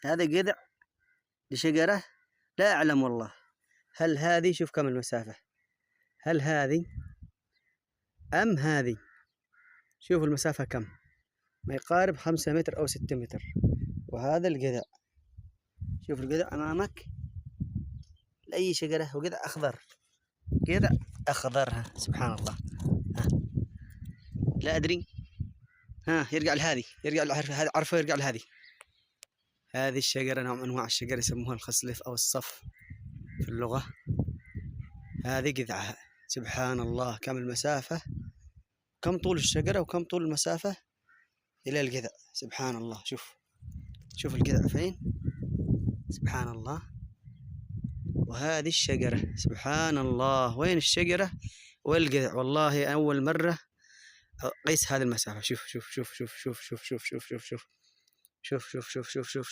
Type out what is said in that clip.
هذا جذع لشجرة لا أعلم والله. هل هذه، شوف كم المسافة، هل هذه أم هذه؟ شوف المسافة كم، ما يقارب 5 متر أو 6 متر. وهذا الجذع، شوف الجذع أمامك، لأي شجرة، هو جذع أخضر، جذع أخضر. ها سبحان الله. ها لا أدري. ها يرجع لهذه، يرجع هذا، عرفه يرجع لهذه. هذه الشجرة نوع من أنواع الشجر يسموها الخصلف أو الصف في اللغة. هذه جذعها. سبحان الله، كم المسافة، كم طول الشجرة وكم طول المسافة إلى الجذع. سبحان الله. شوف الجذع فين. سبحان الله. وهذه الشجرة، سبحان الله، وين الشجرة والجذع؟ والله أول مرة قيس هذه المسافة. شوف شوف شوف شوف شوف شوف شوف شوف شوف شوف شوف شوف شوف شوف